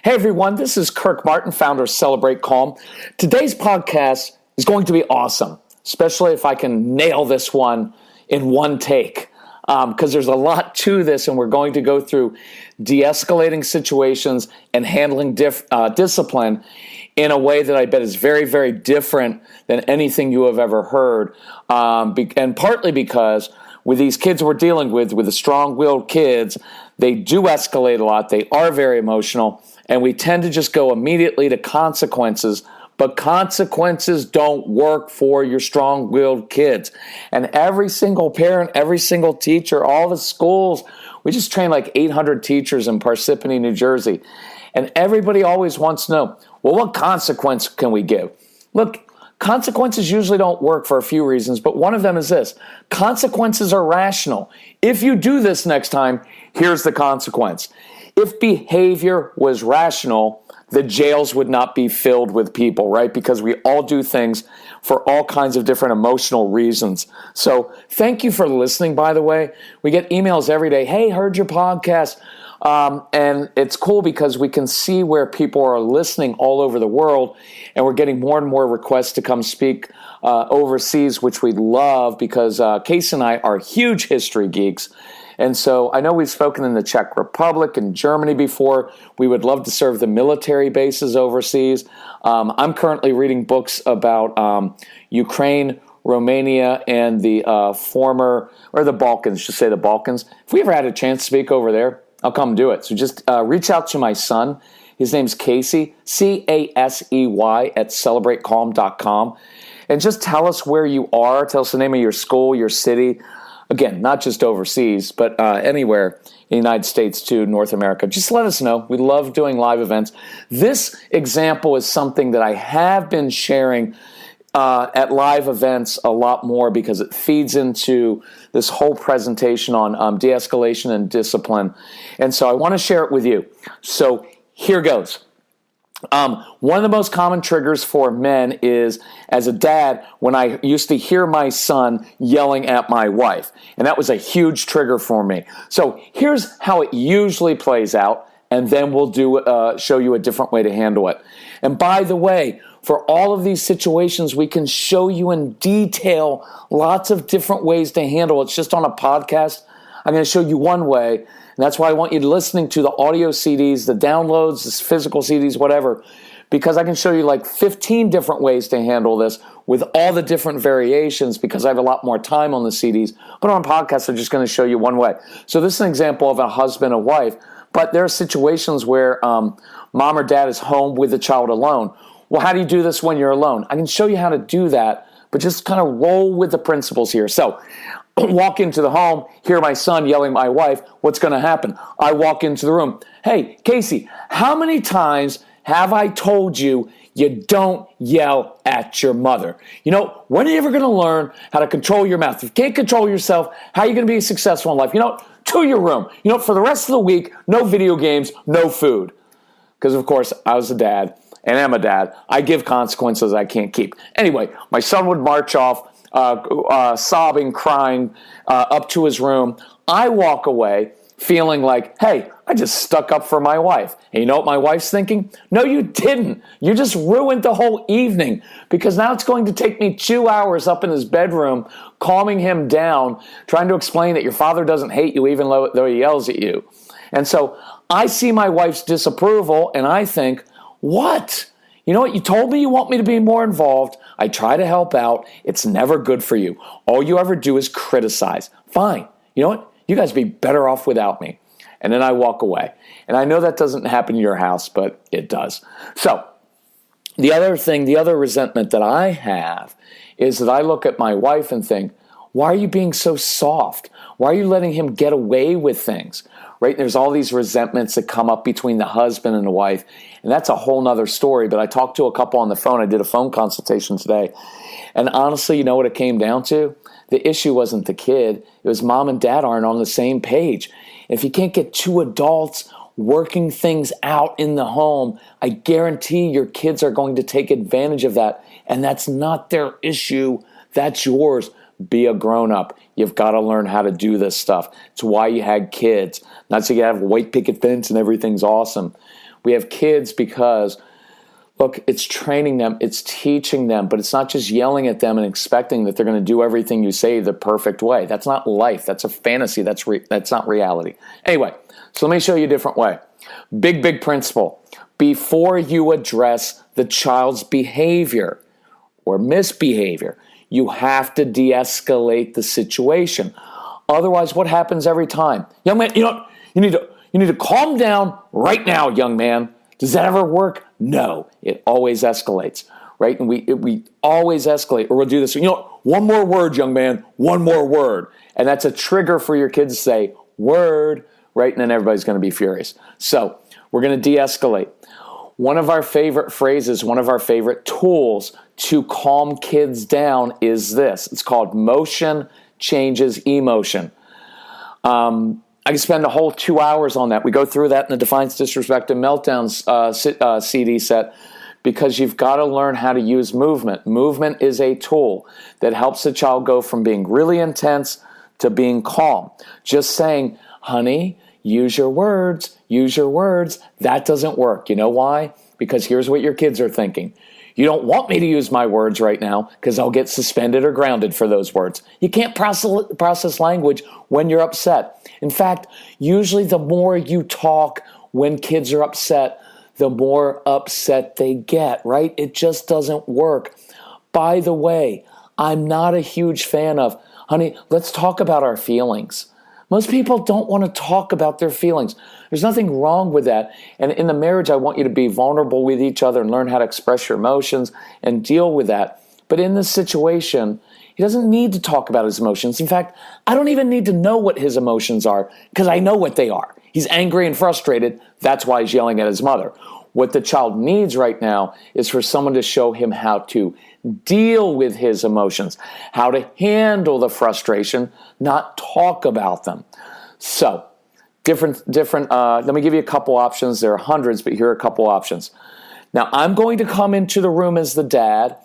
Hey everyone, this is Kirk Martin, founder of Celebrate Calm. Today's podcast is going to be awesome, especially if I can nail this one in one take, because there's a lot to this, and we're going to go through de-escalating situations and handling discipline in a way that I bet is very, very different than anything you have ever heard, and partly because with these kids we're dealing with the strong-willed kids, they do escalate a lot, they are very emotional, and we tend to just go immediately to consequences, but consequences don't work for your strong-willed kids. And every single parent, every single teacher, all the schools, we just train like 800 teachers in Parsippany, New Jersey. And everybody always wants to know, well, what consequence can we give? Look, consequences usually don't work for a few reasons, but one of them is this. Consequences are rational. If you do this next time, here's the consequence. If behavior was rational, the jails would not be filled with people, right? Because we all do things for all kinds of different emotional reasons. So thank you for listening, by the way. We get emails every day. Hey, heard your podcast. And it's cool because we can see where people are listening all over the world, and we're getting more and more requests to come speak overseas, which we love because Casey and I are huge history geeks. And so I know we've spoken in the Czech Republic and Germany before. We would love to serve the military bases overseas. I'm currently reading books about Ukraine, Romania, and the the Balkans, just say the Balkans. If we ever had a chance to speak over there, I'll come do it. So just reach out to my son. His name's Casey, Casey, at celebratecalm.com. And just tell us where you are. Tell us the name of your school, your city. Again, not just overseas, but anywhere in the United States to North America. Just let us know. We love doing live events. This example is something that I have been sharing at live events a lot more because it feeds into this whole presentation on de-escalation and discipline. And so I want to share it with you. So here goes. One of the most common triggers for men is, as a dad, when I used to hear my son yelling at my wife. And that was a huge trigger for me. So here's how it usually plays out, and then we'll show you a different way to handle it. And by the way, for all of these situations, we can show you in detail lots of different ways to handle it. It's just on a podcast. I'm going to show you one way, and that's why I want you listening to the audio CDs, the downloads, the physical CDs, whatever, because I can show you like 15 different ways to handle this with all the different variations because I have a lot more time on the CDs. But on podcasts, I'm just going to show you one way. So this is an example of a husband and wife, but there are situations where mom or dad is home with the child alone. Well, how do you do this when you're alone? I can show you how to do that, but just kind of roll with the principles here. So walk into the home, hear my son yelling at my wife, what's going to happen? I walk into the room. Hey, Casey, how many times have I told you you don't yell at your mother? You know, when are you ever going to learn how to control your mouth? If you can't control yourself, how are you going to be successful in life? You know, to your room. You know, for the rest of the week, no video games, no food. Because, of course, I was a dad. And am a dad, I give consequences I can't keep. Anyway, my son would march off, sobbing, crying, up to his room. I walk away feeling like, hey, I just stuck up for my wife. And you know what my wife's thinking? No, you didn't. You just ruined the whole evening because now it's going to take me 2 hours up in his bedroom, calming him down, trying to explain that your father doesn't hate you even though he yells at you. And so I see my wife's disapproval and I think, what? You know what? You told me you want me to be more involved. I try to help out. It's never good for you. All you ever do is criticize. Fine. You know what? You guys be better off without me. And then I walk away. And I know that doesn't happen in your house, but it does. So the other resentment that I have is that I look at my wife and think, why are you being so soft? Why are you letting him get away with things? Right? There's all these resentments that come up between the husband and the wife. And that's a whole nother story. But I talked to a couple on the phone. I did a phone consultation today. And honestly, you know what it came down to? The issue wasn't the kid. It was mom and dad aren't on the same page. If you can't get two adults working things out in the home, I guarantee your kids are going to take advantage of that. And that's not their issue. That's yours. Be a grown-up. You've got to learn how to do this stuff. It's why you had kids. Not so you have a white picket fence and everything's awesome. We have kids because, look, it's training them, it's teaching them, but it's not just yelling at them and expecting that they're going to do everything you say the perfect way. That's not life. That's a fantasy. That's not reality. Anyway, so let me show you a different way. Big principle. Before you address the child's behavior or misbehavior, you have to de-escalate the situation. Otherwise, what happens every time? Young man, you need to calm down right now, young man. Does that ever work? No, it always escalates, right? And we always escalate, or we'll do this. One more word, young man, one more word. And that's a trigger for your kids to say, word, right? And then everybody's going to be furious. So we're going to de-escalate. One of our favorite phrases, one of our favorite tools to calm kids down is this. It's called motion changes emotion. I can spend a whole 2 hours on that. We go through that in the Defiance, Disrespect, and Meltdowns CD set because you've got to learn how to use movement. Movement is a tool that helps the child go from being really intense to being calm. Just saying, honey, use your words, that doesn't work. You know why? Because here's what your kids are thinking. You don't want me to use my words right now because I'll get suspended or grounded for those words. You can't process language when you're upset. In fact, usually the more you talk when kids are upset, the more upset they get, right? It just doesn't work. By the way, I'm not a huge fan of, honey, let's talk about our feelings. Most people don't want to talk about their feelings. There's nothing wrong with that. And in the marriage, I want you to be vulnerable with each other and learn how to express your emotions and deal with that. But in this situation, he doesn't need to talk about his emotions. In fact, I don't even need to know what his emotions are because I know what they are. He's angry and frustrated. That's why he's yelling at his mother. What the child needs right now is for someone to show him how to deal with his emotions, how to handle the frustration, not talk about them. So, different. Let me give you a couple options. There are hundreds, but here are a couple options. Now, I'm going to come into the room as the dad.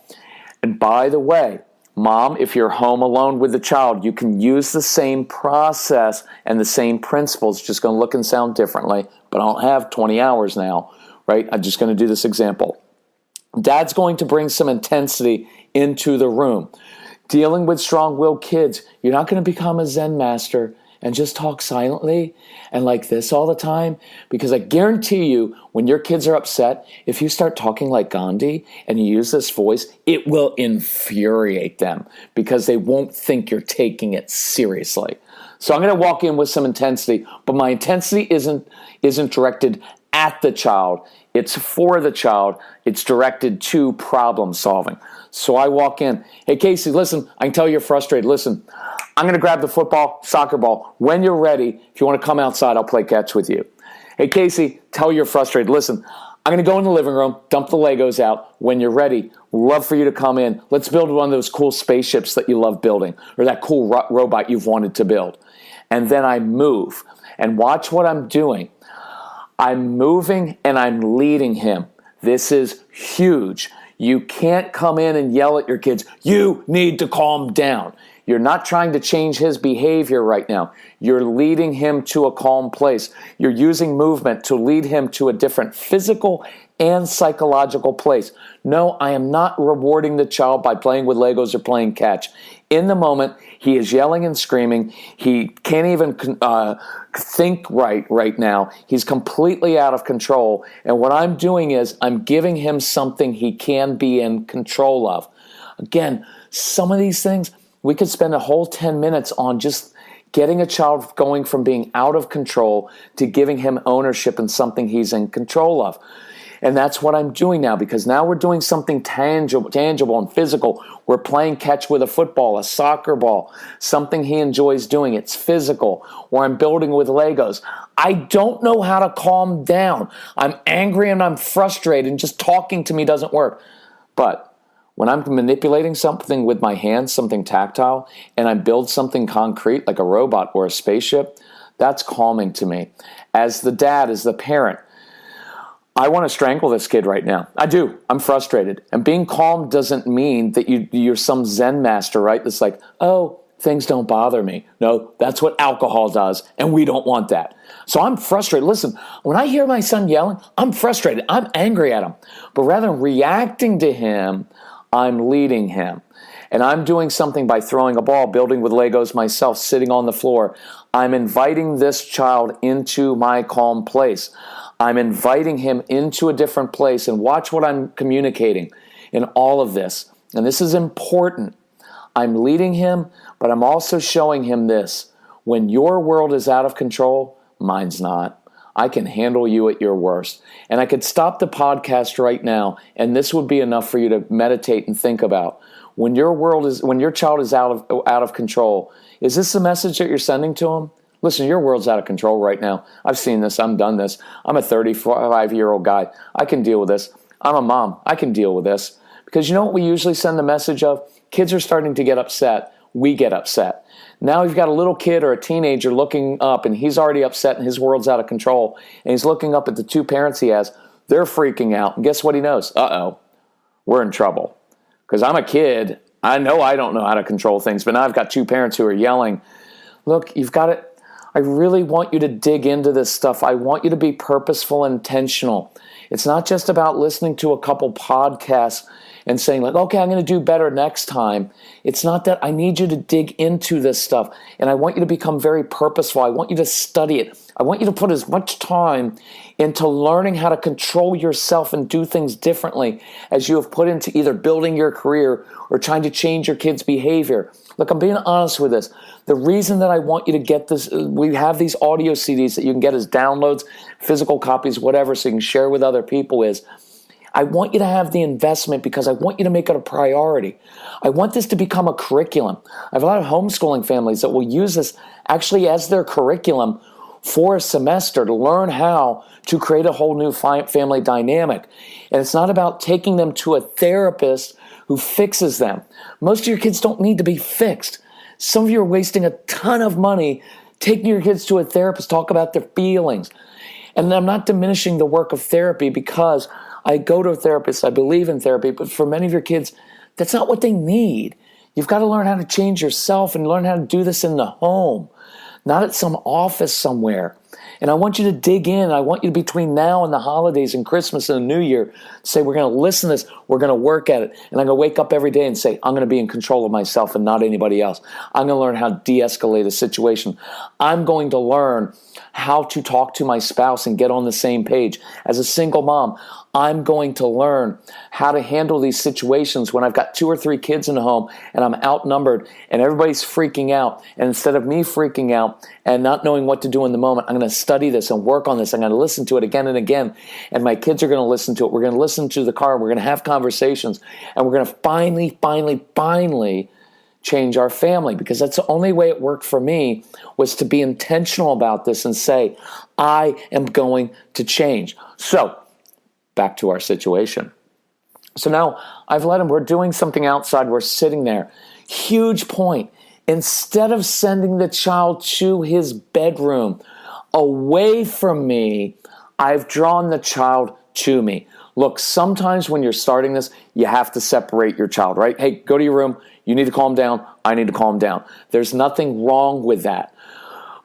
And by the way, Mom, if you're home alone with the child, you can use the same process and the same principles. It's just going to look and sound differently, but I don't have 20 hours now, right? I'm just going to do this example. Dad's going to bring some intensity into the room. Dealing with strong-willed kids, you're not going to become a Zen master and just talk silently and like this all the time, because I guarantee you, when your kids are upset, if you start talking like Gandhi and you use this voice, it will infuriate them because they won't think you're taking it seriously. So I'm going to walk in with some intensity, but my intensity isn't directed at the child. It's for the child. It's directed to problem solving. So I walk in. Hey, Casey, listen, I can tell you're frustrated. Listen, I'm going to grab the football, soccer ball. When you're ready, if you want to come outside, I'll play catch with you. Hey, Casey, tell you're frustrated. Listen, I'm going to go in the living room, dump the Legos out. When you're ready, love for you to come in. Let's build one of those cool spaceships that you love building, or that cool robot you've wanted to build. And then I move. And watch what I'm doing. I'm moving and I'm leading him. This is huge. You can't come in and yell at your kids. You need to calm down. You're not trying to change his behavior right now. You're leading him to a calm place. You're using movement to lead him to a different physical and psychological place. No, I am not rewarding the child by playing with Legos or playing catch. In the moment, he is yelling and screaming. He can't even think right now. He's completely out of control. And what I'm doing is I'm giving him something he can be in control of. Again, some of these things, we could spend a whole 10 minutes on just getting a child going from being out of control to giving him ownership in something he's in control of. And that's what I'm doing now, because now we're doing something tangible and physical. We're playing catch with a football, a soccer ball, something he enjoys doing. It's physical. Or I'm building with Legos. I don't know how to calm down. I'm angry and I'm frustrated, and just talking to me doesn't work. But when I'm manipulating something with my hands, something tactile, and I build something concrete like a robot or a spaceship, that's calming to me. As the dad, as the parent, I want to strangle this kid right now. I do. I'm frustrated. And being calm doesn't mean that you're some Zen master, right? That's like, oh, things don't bother me. No, that's what alcohol does, and we don't want that. So I'm frustrated. Listen, when I hear my son yelling, I'm frustrated. I'm angry at him. But rather than reacting to him, I'm leading him. And I'm doing something by throwing a ball, building with Legos myself, sitting on the floor. I'm inviting this child into my calm place. I'm inviting him into a different place, and watch what I'm communicating in all of this. And this is important. I'm leading him, but I'm also showing him this. When your world is out of control, mine's not. I can handle you at your worst. And I could stop the podcast right now, and this would be enough for you to meditate and think about. When your child is out of control, is this the message that you're sending to him? Listen, your world's out of control right now. I've seen this. I've done this. I'm a 35-year-old guy. I can deal with this. I'm a mom. I can deal with this. Because you know what we usually send the message of? Kids are starting to get upset. We get upset. Now you've got a little kid or a teenager looking up, and he's already upset and his world's out of control. And he's looking up at the two parents he has. They're freaking out. And guess what he knows? Uh-oh, we're in trouble. Because I'm a kid. I know I don't know how to control things, but now I've got two parents who are yelling. Look, you've got it. I really want you to dig into this stuff. I want you to be purposeful and intentional. It's not just about listening to a couple podcasts and saying like, okay, I'm going to do better next time. It's not that. I need you to dig into this stuff. And I want you to become very purposeful. I want you to study it. I want you to put as much time into learning how to control yourself and do things differently as you have put into either building your career or trying to change your kids' behavior. Look, I'm being honest with this. The reason that I want you to get this, we have these audio CDs that you can get as downloads, physical copies, whatever, so you can share with other people is, I want you to have the investment because I want you to make it a priority. I want this to become a curriculum. I have a lot of homeschooling families that will use this actually as their curriculum for a semester to learn how to create a whole new family dynamic. And it's not about taking them to a therapist who fixes them. Most of your kids don't need to be fixed. Some of you are wasting a ton of money taking your kids to a therapist, talk about their feelings. And I'm not diminishing the work of therapy because I go to a therapist, I believe in therapy, but for many of your kids, that's not what they need. You've got to learn how to change yourself and learn how to do this in the home, not at some office somewhere. And I want you to dig in. I want you to, between now and the holidays and Christmas and the New Year, say, we're going to listen to this. We're going to work at it. And I'm going to wake up every day and say, I'm going to be in control of myself and not anybody else. I'm going to learn how to de-escalate a situation. I'm going to learn how to talk to my spouse and get on the same page. As a single mom, I'm going to learn how to handle these situations when I've got 2 or 3 kids in the home and I'm outnumbered and everybody's freaking out. And instead of me freaking out and not knowing what to do in the moment, I'm going to study this and work on this. I'm going to listen to it again and again. And my kids are going to listen to it. We're going to listen to the car. We're going to have conversations. And we're going to finally change our family, because that's the only way it worked for me, was to be intentional about this and say, I am going to change. So back to our situation. So now I've let him, we're doing something outside, we're sitting there. Huge point. Instead of sending the child to his bedroom away from me, I've drawn the child to me. Look, sometimes when you're starting this, you have to separate your child, right? Hey, go to your room. You need to calm down. I need to calm down. There's nothing wrong with that.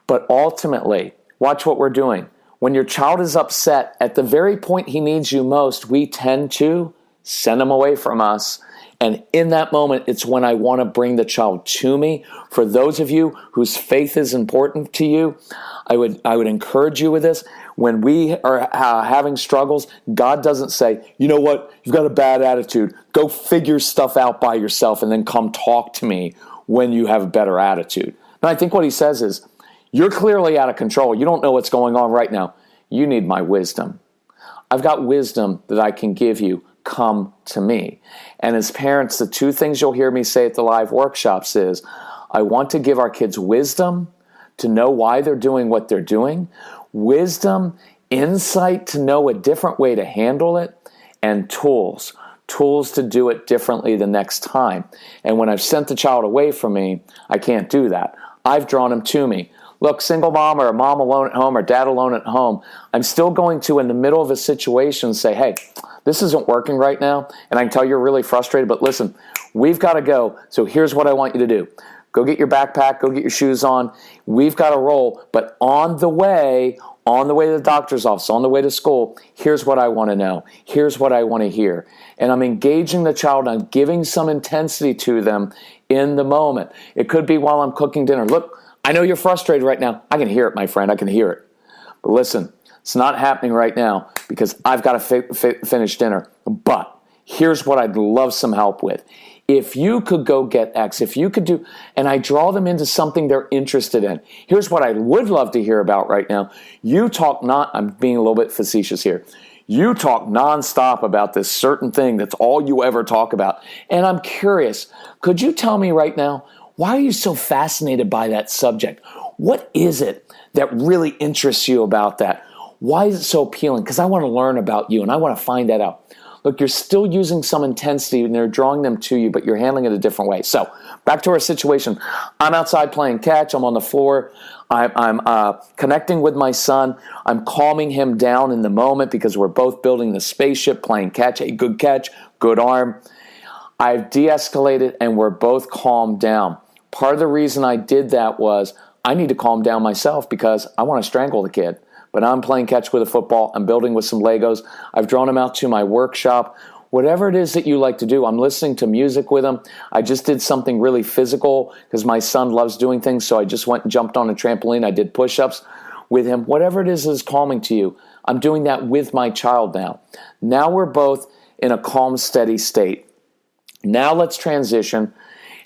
But ultimately, watch what we're doing. When your child is upset, at the very point he needs you most, we tend to send him away from us. And in that moment, it's when I want to bring the child to me. For those of you whose faith is important to you, I would encourage you with this. When we are having struggles, God doesn't say, you know what, you've got a bad attitude. Go figure stuff out by yourself and then come talk to me when you have a better attitude. And I think what he says is, you're clearly out of control. You don't know what's going on right now. You need my wisdom. I've got wisdom that I can give you. Come to me. And as parents, the 2 things you'll hear me say at the live workshops is, I want to give our kids wisdom to know why they're doing what they're doing, wisdom, insight to know a different way to handle it, and tools to do it differently the next time. And when I've sent the child away from me, I can't do that. I've drawn him to me. Look, single mom or a mom alone at home or dad alone at home, I'm still going to, in the middle of a situation, say, hey, this isn't working right now. And I can tell you're really frustrated, but listen, we've got to go. So here's what I want you to do. Go get your backpack, go get your shoes on. We've got to roll. But on the way to the doctor's office, on the way to school, here's what I want to know. Here's what I want to hear. And I'm engaging the child. I'm giving some intensity to them in the moment. It could be while I'm cooking dinner. Look, I know you're frustrated right now. I can hear it, my friend. I can hear it. But listen, it's not happening right now because I've got to finish dinner. But here's what I'd love some help with. If you could go get X, if you could do, and I draw them into something they're interested in. Here's what I would love to hear about right now. I'm being a little bit facetious here. You talk nonstop about this certain thing that's all you ever talk about. And I'm curious, could you tell me right now, why are you so fascinated by that subject? What is it that really interests you about that? Why is it so appealing? Because I want to learn about you and I want to find that out. Look, you're still using some intensity and they're drawing them to you, but you're handling it a different way. So back to our situation. I'm outside playing catch. I'm on the floor. I'm connecting with my son. I'm calming him down in the moment because we're both building the spaceship, playing catch. A good catch, good arm. I've de-escalated and we're both calmed down. Part of the reason I did that was I need to calm down myself because I want to strangle the kid. But I'm playing catch with a football. I'm building with some Legos. I've drawn him out to my workshop. Whatever it is that you like to do, I'm listening to music with him. I just did something really physical because my son loves doing things. So I just went and jumped on a trampoline. I did push-ups with him. Whatever it is that's calming to you, I'm doing that with my child now. Now we're both in a calm, steady state. Now let's transition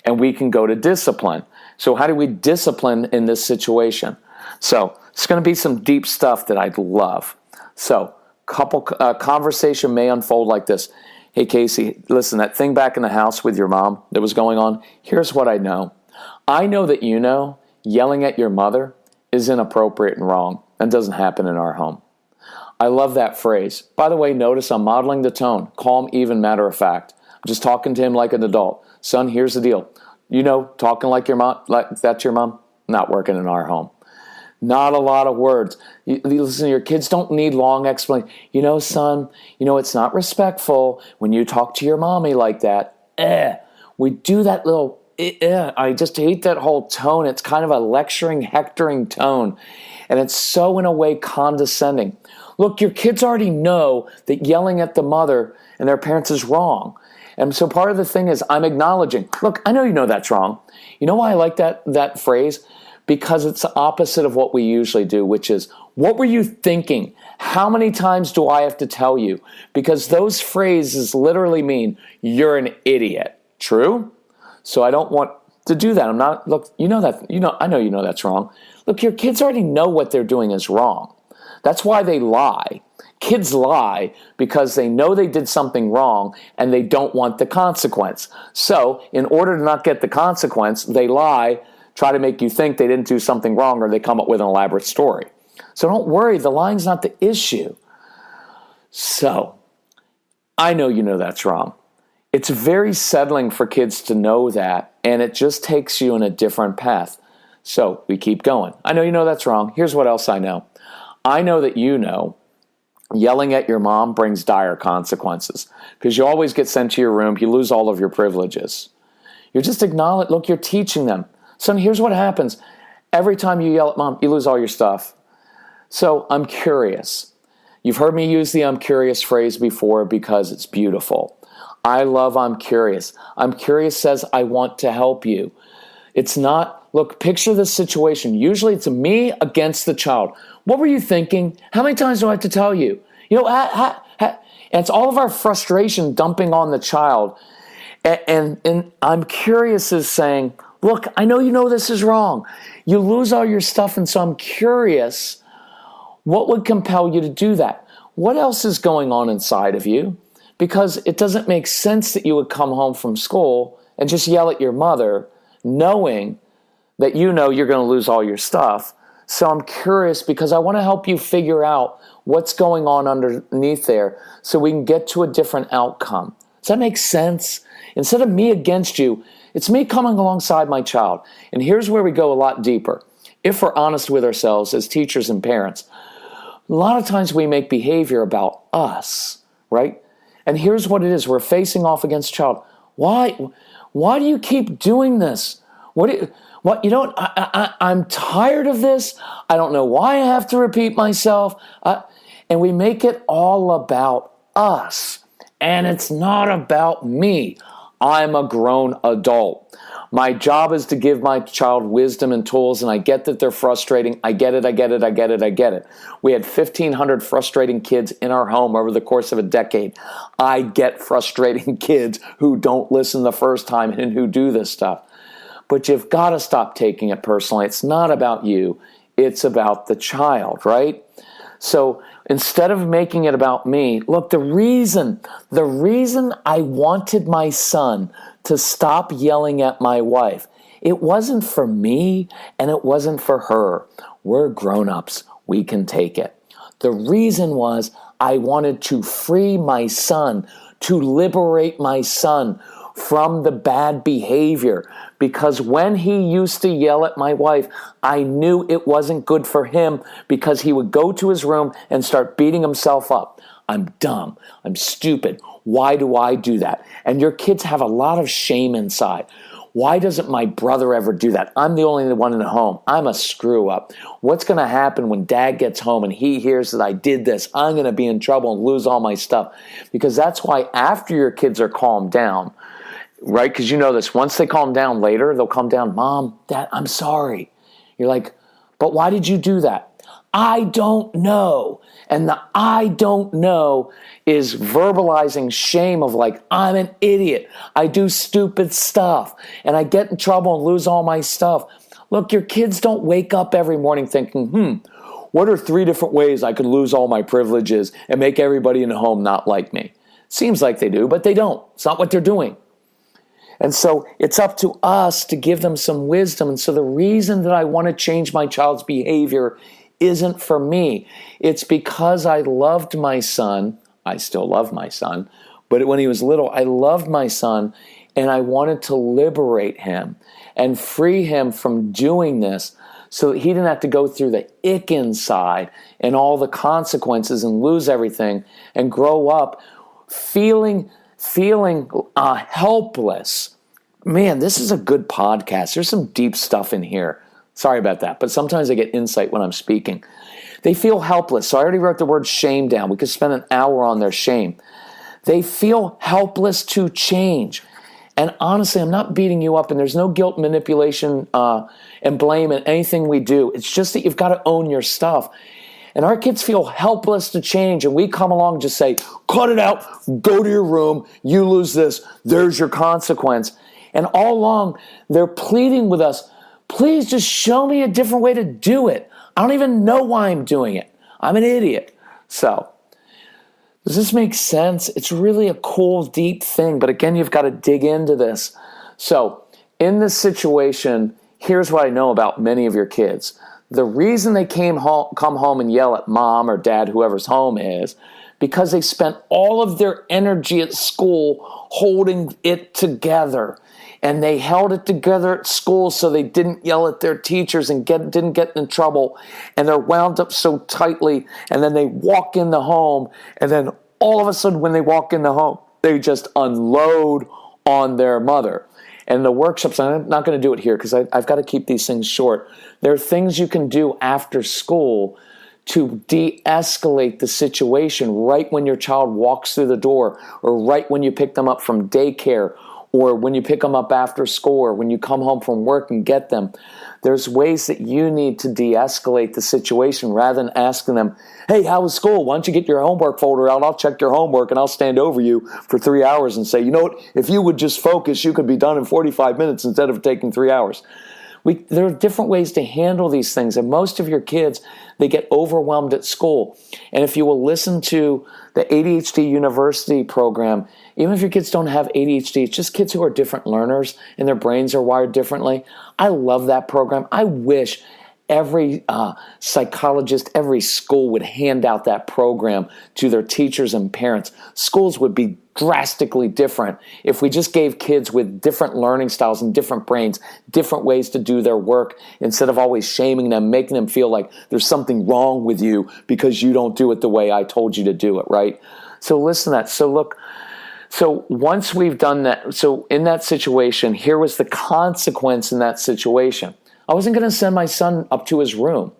and we can go to discipline. So how do we discipline in this situation? So it's going to be some deep stuff that I'd love. So conversation may unfold like this. Hey, Casey, listen, that thing back in the house with your mom that was going on, here's what I know. I know that you know yelling at your mother is inappropriate and wrong and doesn't happen in our home. I love that phrase. By the way, notice I'm modeling the tone. Calm, even, matter of fact. I'm just talking to him like an adult. Son, here's the deal. You know, talking like your mom, like that's your mom, not working in our home. Not a lot of words. Listen, your kids don't need long explanation. You know, son, it's not respectful when you talk to your mommy like that. We do that little, I just hate that whole tone. It's kind of a lecturing, hectoring tone. And it's so, in a way, condescending. Look, your kids already know that yelling at the mother and their parents is wrong. And so part of the thing is I'm acknowledging, look, I know you know that's wrong. You know why I like that phrase? Because it's the opposite of what we usually do, which is, what were you thinking? How many times do I have to tell you? Because those phrases literally mean you're an idiot. True? So I don't want to do that. Look, I know you know that's wrong. Look, your kids already know what they're doing is wrong. That's why they lie. Kids lie because they know they did something wrong and they don't want the consequence. So in order to not get the consequence, they lie, try to make you think they didn't do something wrong, or they come up with an elaborate story. So don't worry, the lying's not the issue. So, I know you know that's wrong. It's very settling for kids to know that, and it just takes you in a different path. So, we keep going. I know you know that's wrong. Here's what else I know. I know that you know yelling at your mom brings dire consequences, because you always get sent to your room, you lose all of your privileges. You're just look, you're teaching them. Son, here's what happens. Every time you yell at mom, you lose all your stuff. So I'm curious. You've heard me use the I'm curious phrase before because it's beautiful. I love I'm curious. I'm curious says I want to help you. It's not, look, picture this situation. Usually it's me against the child. What were you thinking? How many times do I have to tell you? And it's all of our frustration dumping on the child. And I'm curious is saying, look, I know you know this is wrong. You lose all your stuff, and so I'm curious, what would compel you to do that? What else is going on inside of you? Because it doesn't make sense that you would come home from school and just yell at your mother, knowing that you know you're going to lose all your stuff. So I'm curious because I want to help you figure out what's going on underneath there so we can get to a different outcome. Does that make sense? Instead of me against you, it's me coming alongside my child. And here's where we go a lot deeper. If we're honest with ourselves as teachers and parents, a lot of times we make behavior about us, right? And here's what it is. We're facing off against child. Why do you keep doing this? What, I'm tired of this. I don't know why I have to repeat myself. And we make it all about us. And it's not about me. I'm a grown adult. My job is to give my child wisdom and tools, and I get that they're frustrating. I get it. We had 1,500 frustrating kids in our home over the course of a decade. I get frustrating kids who don't listen the first time and who do this stuff. But you've got to stop taking it personally. It's not about you. It's about the child, right? So instead of making it about me, look, the reason I wanted my son to stop yelling at my wife, it wasn't for me and it wasn't for her. We're grown-ups. We can take it. The reason was I wanted to free my son, to liberate my son from the bad behavior. Because when he used to yell at my wife, I knew it wasn't good for him because he would go to his room and start beating himself up. I'm dumb. I'm stupid. Why do I do that? And your kids have a lot of shame inside. Why doesn't my brother ever do that? I'm the only one in the home. I'm a screw up. What's going to happen when dad gets home and he hears that I did this? I'm going to be in trouble and lose all my stuff. Because that's why after your kids are calmed down, right? Because you know this. Once they calm down later, they'll come down, Mom, Dad, I'm sorry. You're like, but why did you do that? I don't know. And the I don't know is verbalizing shame of like, I'm an idiot. I do stupid stuff. And I get in trouble and lose all my stuff. Look, your kids don't wake up every morning thinking, what are 3 different ways I could lose all my privileges and make everybody in the home not like me? Seems like they do, but they don't. It's not what they're doing. And so it's up to us to give them some wisdom. And so the reason that I want to change my child's behavior isn't for me. It's because I loved my son. I still love my son. But when he was little, I loved my son, and I wanted to liberate him and free him from doing this so that he didn't have to go through the ick inside and all the consequences and lose everything and grow up feeling helpless. Man, this is a good podcast. There's some deep stuff in here. Sorry about that, but sometimes I get insight when I'm speaking. They feel helpless. So I already wrote the word shame down. We could spend an hour on their shame. They feel helpless to change. And honestly, I'm not beating you up, and there's no guilt, manipulation, and blame in anything we do. It's just that you've got to own your stuff. And our kids feel helpless to change, and we come along and just say, cut it out, go to your room, you lose this, there's your consequence. And all along, they're pleading with us, please just show me a different way to do it. I don't even know why I'm doing it. I'm an idiot. So, does this make sense? It's really a cool, deep thing, but again, you've got to dig into this. So, in this situation, here's what I know about many of your kids. The reason they come home and yell at mom or dad, whoever's home, is because they spent all of their energy at school holding it together. And they held it together at school so they didn't yell at their teachers and didn't get in trouble. And they're wound up so tightly. And then they walk in the home. And then all of a sudden when they walk in the home, they just unload on their mother. And the workshops, I'm not going to do it here because I've got to keep these things short. There are things you can do after school to de-escalate the situation right when your child walks through the door, or right when you pick them up from daycare, or when you pick them up after school, or when you come home from work and get them. There's ways that you need to de-escalate the situation rather than asking them, hey, how was school? Why don't you get your homework folder out? I'll check your homework and I'll stand over you for 3 hours and say, you know what, if you would just focus, you could be done in 45 minutes instead of taking 3 hours. There are different ways to handle these things, and most of your kids, they get overwhelmed at school. And if you will listen to the ADHD University program, even if your kids don't have ADHD, it's just kids who are different learners and their brains are wired differently. I love that program. I wish every psychologist, every school would hand out that program to their teachers and parents. Schools would be drastically different if we just gave kids with different learning styles and different brains different ways to do their work, instead of always shaming them, making them feel like there's something wrong with you because you don't do it the way I told you to do it, right? So listen to that. So look, So once we've done that, so in that situation, here was the consequence in that situation. I wasn't going to send my son up to his room.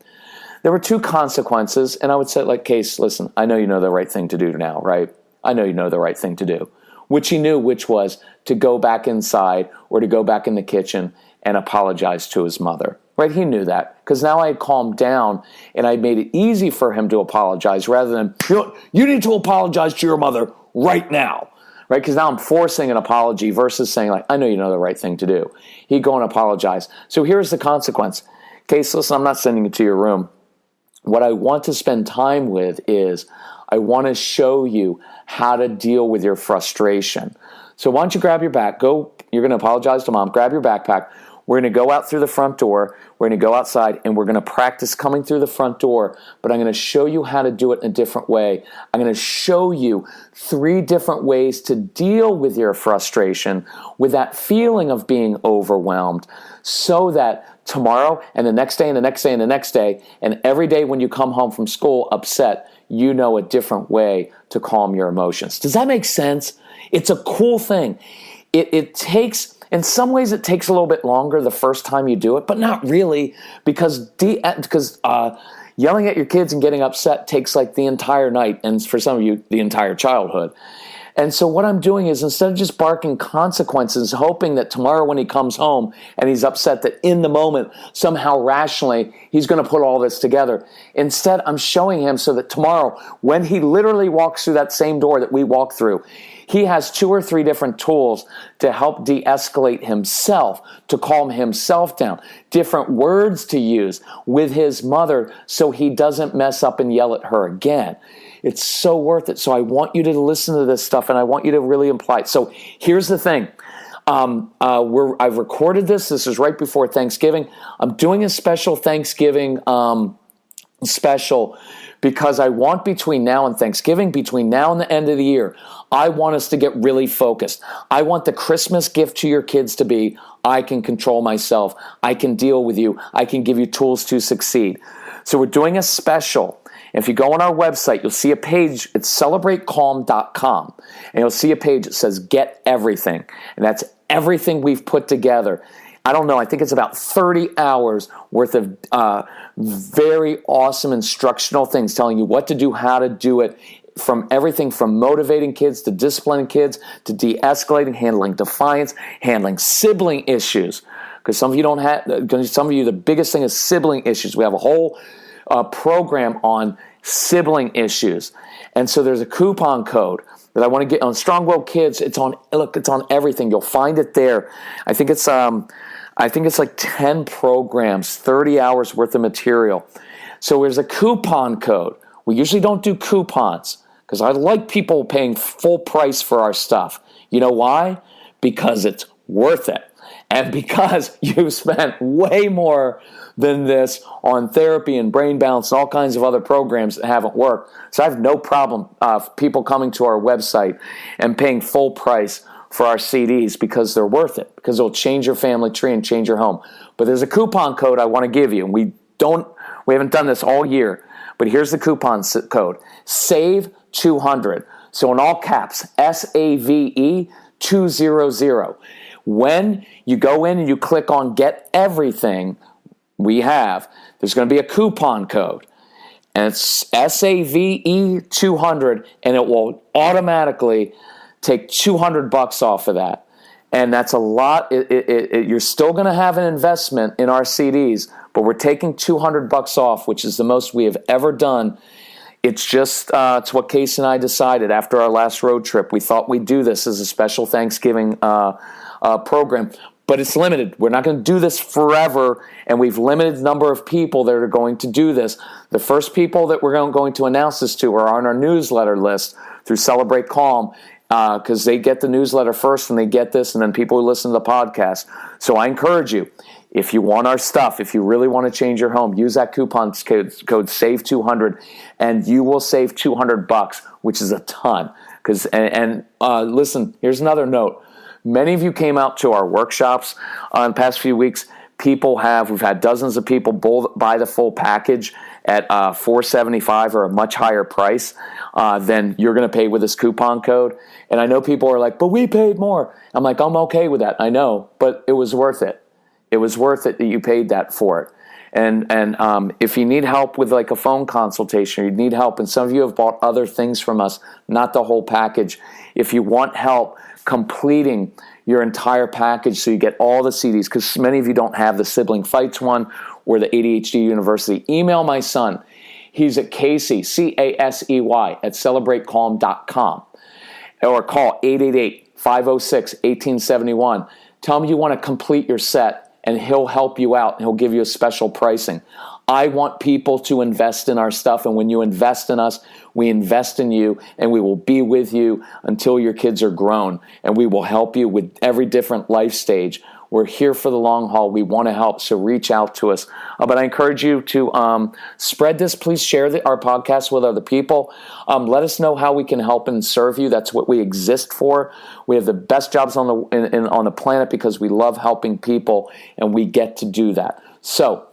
There were two consequences, and I would say, like, Case, listen, I know you know the right thing to do now, right? I know you know the right thing to do. Which he knew, which was to go back inside or to go back in the kitchen and apologize to his mother, right? He knew that because now I had calmed down and I made it easy for him to apologize rather than, you need to apologize to your mother right now, right? Because now I'm forcing an apology versus saying, like, I know you know the right thing to do. He'd go and apologize. So here's the consequence. Case, listen, I'm not sending you to your room. What I want to spend time with is I want to show you how to deal with your frustration. So why don't you grab your bag, you're going to apologize to mom, grab your backpack. We're going to go out through the front door. We're going to go outside and we're going to practice coming through the front door, but I'm going to show you how to do it in a different way. I'm going to show you 3 different ways to deal with your frustration, with that feeling of being overwhelmed, so that tomorrow and the next day and the next day and the next day and every day when you come home from school upset, you know a different way to calm your emotions. Does that make sense? It's a cool thing. It takes, in some ways it takes a little bit longer the first time you do it, but not really, because yelling at your kids and getting upset takes like the entire night, and for some of you, the entire childhood. And so what I'm doing is, instead of just barking consequences, hoping that tomorrow when he comes home and he's upset that in the moment, somehow rationally, he's going to put all this together. Instead, I'm showing him so that tomorrow, when he literally walks through that same door that we walk through, he has 2 or 3 different tools to help de-escalate himself, to calm himself down, different words to use with his mother so he doesn't mess up and yell at her again. It's so worth it. So I want you to listen to this stuff, and I want you to really apply it. So here's the thing. I've recorded this. This is right before Thanksgiving. I'm doing a special Thanksgiving special because I want, between now and Thanksgiving, between now and the end of the year, I want us to get really focused. I want the Christmas gift to your kids to be, I can control myself. I can deal with you. I can give you tools to succeed. So we're doing a special. If you go on our website, you'll see a page. It's celebratecalm.com. And you'll see a page that says Get Everything. And that's everything we've put together. I don't know, I think it's about 30 hours worth of very awesome instructional things telling you what to do, how to do it, from everything from motivating kids to disciplining kids to de-escalating, handling defiance, handling sibling issues. Because some of you the biggest thing is sibling issues. We have a whole program on sibling issues. And so there's a coupon code that I want to get on Strong-Willed Kids. It's on everything. You'll find it there. I think it's like 10 programs, 30 hours worth of material. So there's a coupon code. We usually don't do coupons because I like people paying full price for our stuff. You know why? Because it's worth it. And because you've spent way more than this on therapy and brain balance and all kinds of other programs that haven't worked. So I have no problem people coming to our website and paying full price for our CDs because they're worth it, because it'll change your family tree and change your home. But there's a coupon code I want to give you, and we haven't done this all year, but here's the coupon code, SAVE200. So in all caps, SAVE 200. When you go in and you click on Get Everything, there's going to be a coupon code. And it's SAVE 200, and it will automatically take $200 off of that. And that's a lot. You're still going to have an investment in our CDs, but we're taking $200 off, which is the most we have ever done. It's just, it's what Casey and I decided after our last road trip. We thought we'd do this as a special Thanksgiving program, but it's limited. We're not going to do this forever, and we've limited the number of people that are going to do this. The first people that we're going to announce this to are on our newsletter list through Celebrate Calm, because they get the newsletter first and they get this, and then people who listen to the podcast. So I encourage you, if you want our stuff, if you really want to change your home, use that coupon code SAVE200, and you will save $200, which is a ton. Listen, here's another note. Many of you came out to our workshops in the past few weeks. We've had dozens of people buy the full package, at $4.75 or a much higher price than you're going to pay with this coupon code. And I know people are like, but we paid more. I'm like, I'm okay with that. I know, but it was worth it. It was worth it that you paid that for it. And if you need help with like a phone consultation, or you need help, and some of you have bought other things from us, not the whole package. If you want help completing your entire package so you get all the CDs, because many of you don't have the Sibling Fights one or the ADHD University, email my son. He's at Casey, C-A-S-E-Y, at celebratecalm.com. Or call 888-506-1871. Tell him you want to complete your set, and he'll help you out, and he'll give you a special pricing. I want people to invest in our stuff, and when you invest in us, we invest in you, and we will be with you until your kids are grown, and we will help you with every different life stage. We're here for the long haul. We want to help, so reach out to us. But I encourage you to spread this. Please share our podcast with other people. Let us know how we can help and serve you. That's what we exist for. We have the best jobs on the planet because we love helping people, and we get to do that. So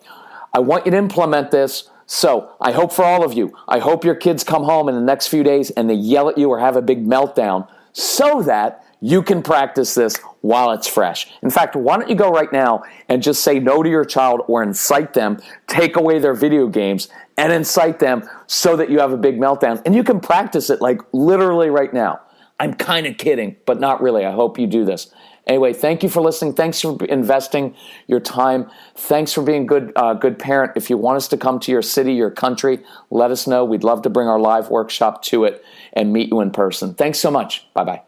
I want you to implement this. So I hope for all of you, I hope your kids come home in the next few days and they yell at you or have a big meltdown so that you can practice this while it's fresh. In fact, why don't you go right now and just say no to your child or incite them, take away their video games and incite them so that you have a big meltdown. And you can practice it like literally right now. I'm kind of kidding, but not really. I hope you do this. Anyway, thank you for listening. Thanks for investing your time. Thanks for being a good parent. If you want us to come to your city, your country, let us know. We'd love to bring our live workshop to it and meet you in person. Thanks so much. Bye-bye.